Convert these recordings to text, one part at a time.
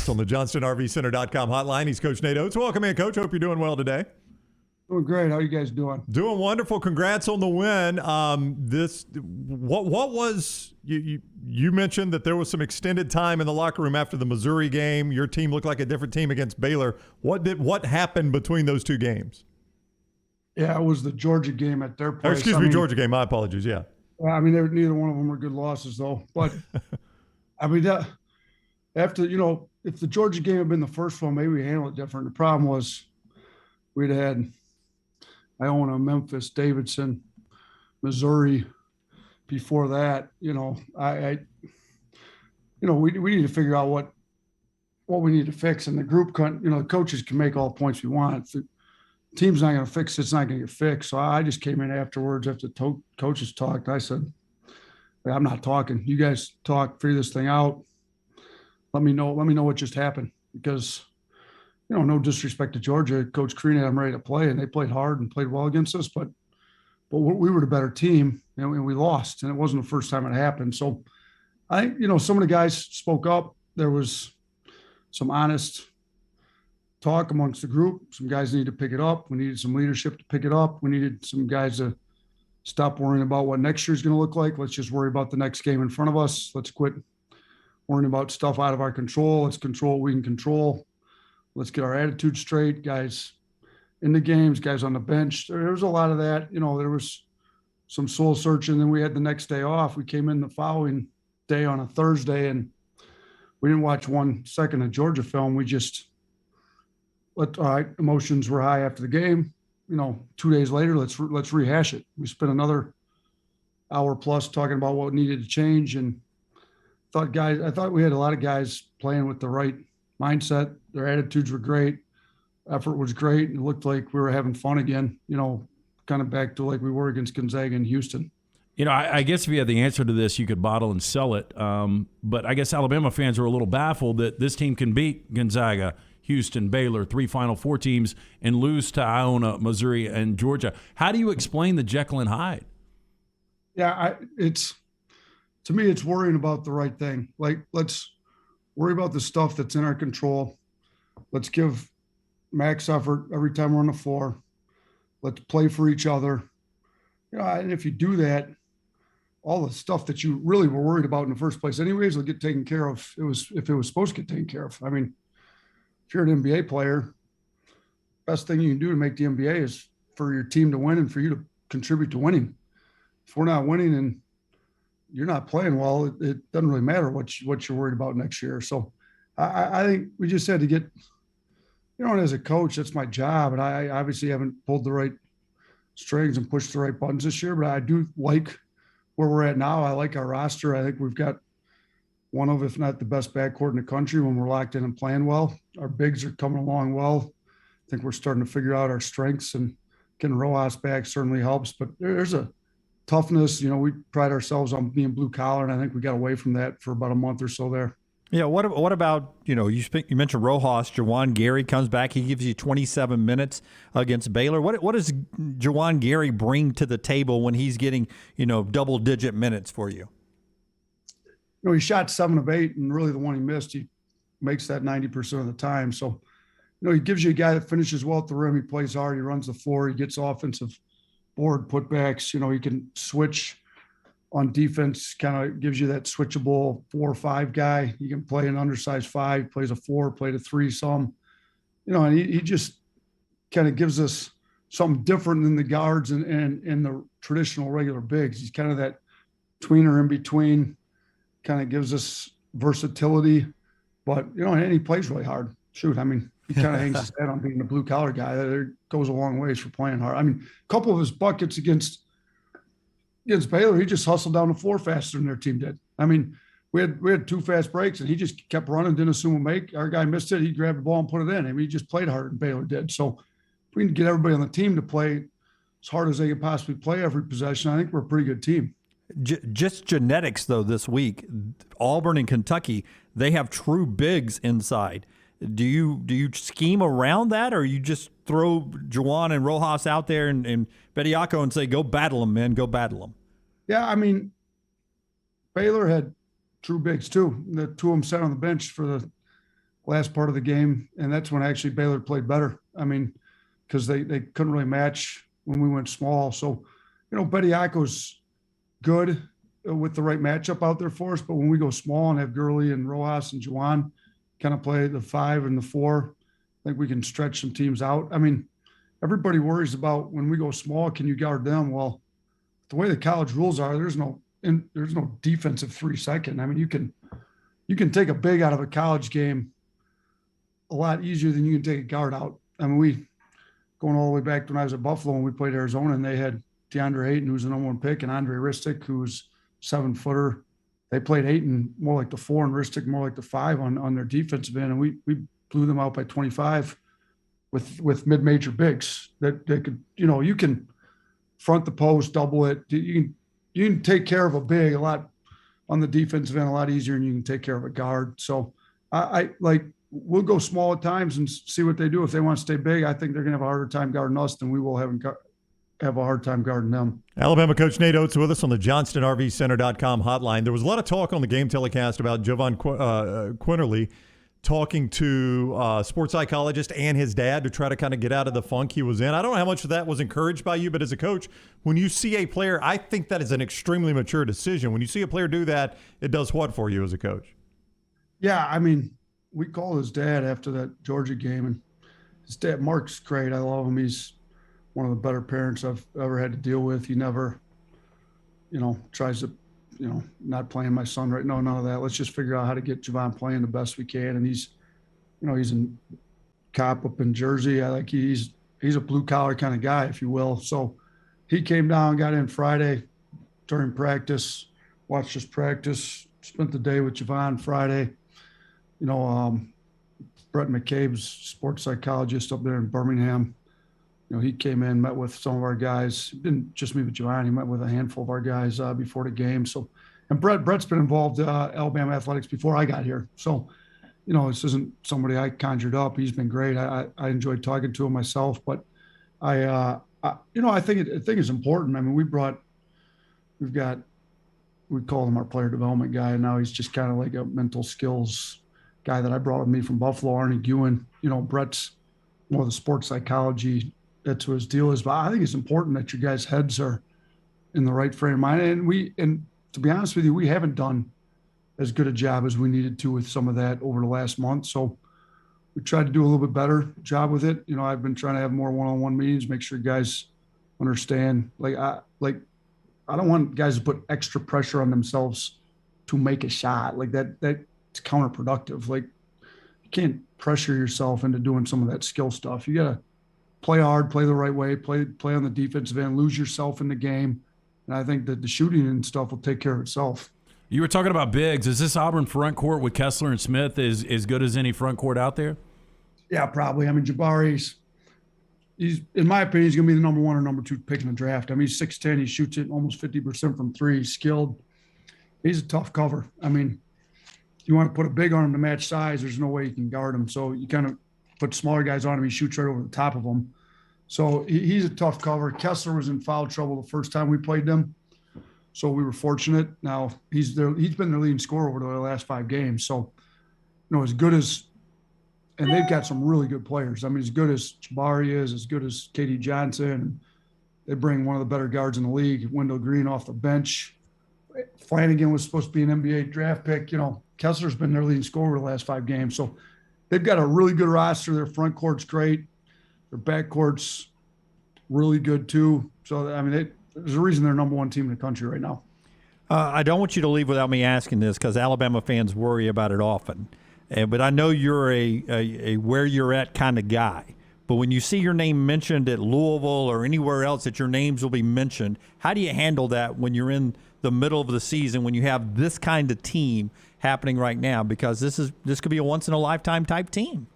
next on the JohnstonRVCenter.com hotline. He's Coach Nate Oats. Welcome in, Coach. Hope you're doing well today. Doing great. How are you guys doing? Doing wonderful. Congrats on the win. What was you mentioned that there was some extended time in the locker room after the Missouri game. Your team looked like a different team against Baylor. What happened between those two games? Yeah, it was the Georgia game at their place. Georgia game. My apologies. Yeah. I mean, neither one of them were good losses, though. But I mean, after if the Georgia game had been the first one, maybe we handled it different. The problem was we'd had Iona, Memphis, Davidson, Missouri. Before that, we need to figure out what we need to fix. And the group, the coaches can make all the points we want. If the team's not going to fix it, it's not going to get fixed. So I just came in afterwards after coaches talked. I said, hey, I'm not talking. You guys talk, figure this thing out. Let me know what just happened, because no disrespect to Georgia, Coach Crean had them ready to play, and they played hard and played well against us. But we were the better team, and we lost, and it wasn't the first time it happened. So I think some of the guys spoke up. There was some honest talk amongst the group. Some guys needed to pick it up. We needed some leadership to pick it up. We needed some guys to stop worrying about what next year's going to look like. Let's just worry about the next game in front of us. Let's quit worrying about stuff out of our control. Let's control what we can control. Let's get our attitude straight, guys in the games, guys on the bench. There was a lot of that. There was some soul searching. Then we had the next day off. We came in the following day on a Thursday, and we didn't watch 1 second of Georgia film. We just emotions were high after the game. 2 days later, let's rehash it. We spent another hour plus talking about what needed to change, and I thought we had a lot of guys playing with the right mindset. Their attitudes were great. Effort was great. And it looked like we were having fun again, kind of back to like we were against Gonzaga and Houston. I guess if you had the answer to this, you could bottle and sell it. But I guess Alabama fans are a little baffled that this team can beat Gonzaga, Houston, Baylor, 3 Final Four teams, and lose to Iona, Missouri, and Georgia. How do you explain the Jekyll and Hyde? Yeah, to me, it's worrying about the right thing. Like, let's worry about the stuff that's in our control. Let's give max effort every time we're on the floor. Let's play for each other. And if you do that, all the stuff that you really were worried about in the first place anyways will get taken care of. If it was supposed to get taken care of. I mean, if you're an NBA player, best thing you can do to make the NBA is for your team to win and for you to contribute to winning. If we're not winning and you're not playing well, it doesn't really matter what you're worried about next year. So I think we just had to get, and as a coach, that's my job. And I obviously haven't pulled the right strings and pushed the right buttons this year, but I do like where we're at now. I like our roster. I think we've got one of, if not the best backcourt in the country when we're locked in and playing well. Our bigs are coming along well. I think we're starting to figure out our strengths, and getting Rojas back certainly helps, but there's a toughness. We pride ourselves on being blue collar, and I think we got away from that for about a month or so there. Yeah. What about, you mentioned Rojas, Jawan Gary comes back. He gives you 27 minutes against Baylor. What does Jawan Gary bring to the table when he's getting, double-digit minutes for you? He shot 7 of 8, and really the one he missed, he makes that 90% of the time. So, he gives you a guy that finishes well at the rim. He plays hard. He runs the floor. He gets offensive board putbacks. He can switch on defense, kind of gives you that switchable 4 or 5 guy. He can play an undersized 5, plays a 4, played a 3 some. And he just kind of gives us something different than the guards and the traditional regular bigs. He's kind of that tweener in between, kind of gives us versatility. But, and he plays really hard. Shoot, I mean, he kind of hangs his head on being a blue-collar guy. That goes a long ways for playing hard. I mean, a couple of his buckets against Baylor, he just hustled down the floor faster than their team did. I mean, we had 2 fast breaks, and he just kept running, didn't assume we'll make. Our guy missed it. He grabbed the ball and put it in. I mean, he just played harder than Baylor did. So if we can get everybody on the team to play as hard as they can possibly play every possession, I think we're a pretty good team. Just genetics, though, this week, Auburn and Kentucky, they have true bigs inside. Do you scheme around that, or you just throw Jawan and Rojas out there and Bediako and say, go battle them, man, go battle them? Yeah, I mean, Baylor had true bigs too. The 2 of them sat on the bench for the last part of the game, and that's when actually Baylor played better. I mean, because they couldn't really match when we went small. So, Bediako's good with the right matchup out there for us, but when we go small and have Gurley and Rojas and Juwan kind of play the 5 and the 4, I think we can stretch some teams out. I mean, everybody worries about when we go small, can you guard them? Well, the way the college rules are, there's no defensive 3-second. I mean, you can take a big out of a college game a lot easier than you can take a guard out. I mean, going all the way back to when I was at Buffalo and we played Arizona, and they had DeAndre Ayton, who was the number 1 pick, and Andre Ristic, who's 7-footer. They played Ayton more like the 4 and Ristic more like the 5 on their defensive end, and we blew them out by 25 with mid-major bigs that could, you can front the post, double it. You can take care of a big a lot on the defensive end a lot easier than you can take care of a guard. So we'll go small at times and see what they do. If they want to stay big, I think they're going to have a harder time guarding us than we will have a hard time guarding them. Alabama coach Nate Oats with us on the JohnstonRVCenter.com hotline. There was a lot of talk on the game telecast about Jovan Quinterly talking to sports psychologist and his dad to try to kind of get out of the funk he was in. I don't know how much of that was encouraged by you, but as a coach, when you see a player, I think that is an extremely mature decision. When you see a player do that, it does what for you as a coach? Yeah, I mean, we called his dad after that Georgia game, and his dad, Mark's great. I love him. He's one of the better parents I've ever had to deal with. He never, tries to, not playing my son right. No, none of that. Let's just figure out how to get Javon playing the best we can. And he's in cop up in Jersey. He's a blue collar kind of guy, if you will. So he came down, got in Friday during practice, watched us practice, spent the day with Javon Friday. Brett McCabe's sports psychologist up there in Birmingham. He came in, met with some of our guys. Didn't just meet with Giovanni, he met with a handful of our guys before the game. So, and Brett's been involved Alabama athletics before I got here. So, this isn't somebody I conjured up. He's been great. I enjoyed talking to him myself, but I think it's important. I mean, we call him our player development guy, and now he's just kind of like a mental skills guy that I brought with me from Buffalo, Arnie Guin. Brett's more the sports psychology. That's what his deal is. But I think it's important that your guys' heads are in the right frame of mind. And to be honest with you, we haven't done as good a job as we needed to with some of that over the last month. So we tried to do a little bit better job with it. I've been trying to have more one-on-one meetings, make sure guys understand. I don't want guys to put extra pressure on themselves to make a shot. That's counterproductive. You can't pressure yourself into doing some of that skill stuff. You got to play hard, play the right way, play on the defensive end, lose yourself in the game. And I think that the shooting and stuff will take care of itself. You were talking about bigs. Is this Auburn front court with Kessler and Smith as good as any front court out there? Yeah, probably. I mean, Jabari's, in my opinion, he's going to be the number 1 or number 2 pick in the draft. I mean, he's 6'10". He shoots it almost 50% from 3. He's skilled. He's a tough cover. I mean, you want to put a big on him to match size, there's no way you can guard him. So you kind of put smaller guys on him, he shoots right over the top of them. So he's a tough cover. Kessler was in foul trouble the first time we played them, so we were fortunate. Now he's been their leading scorer over the last 5 games. So, as good as, and they've got some really good players. I mean, as good as Jabari is, as good as KD Johnson, they bring one of the better guards in the league, Wendell Green off the bench. Flanagan was supposed to be an NBA draft pick. Kessler's been their leading scorer the last 5 games. So they've got a really good roster. Their front court's great. Their back court's really good too. So, I mean, there's a reason they're number 1 team in the country right now. I don't want you to leave without me asking this because Alabama fans worry about it often. But I know you're a where you're at kind of guy. But when you see your name mentioned at Louisville or anywhere else that your names will be mentioned, how do you handle that when you're in the middle of the season, when you have this kind of team happening right now? Because this could be a once-in-a-lifetime type team.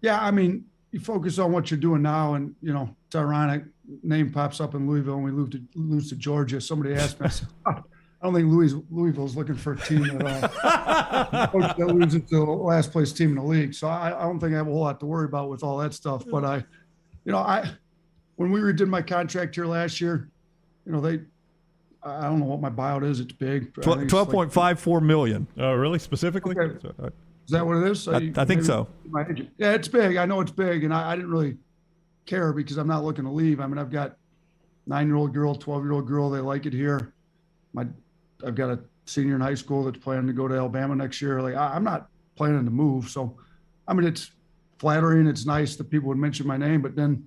Yeah, I mean, you focus on what you're doing now, and, it's ironic. Name pops up in Louisville, and we lose to Georgia. Somebody asked me, I said, I don't think Louisville's looking for a team that loses to the last place team in the league. So I don't think I have a whole lot to worry about with all that stuff. But when we redid my contract here last year, I don't know what my buyout is. It's big. $12.54 million. Oh, really? Specifically? Okay. Is that what it is? I think maybe so. my agent. Yeah, it's big. I know it's big, and I didn't really care because I'm not looking to leave. I mean, I've got 9-year-old girl, 12-year-old girl. They like it here. I've got a senior in high school that's planning to go to Alabama next year. Like I'm not planning to move. So, I mean, it's flattering. It's nice that people would mention my name, but then,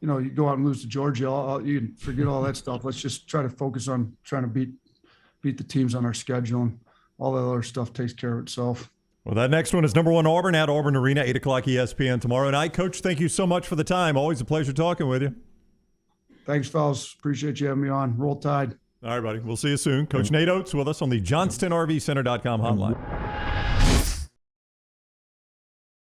you go out and lose to Georgia. You can forget all that stuff. Let's just try to focus on trying to beat the teams on our schedule, and all that other stuff takes care of itself. Well, that next one is number 1 Auburn at Auburn Arena, 8 o'clock ESPN tomorrow night. Coach, thank you so much for the time. Always a pleasure talking with you. Thanks, fellas. Appreciate you having me on. Roll Tide. All right, buddy. We'll see you soon. Coach Nate Oats with us on the JohnstonRVCenter.com hotline.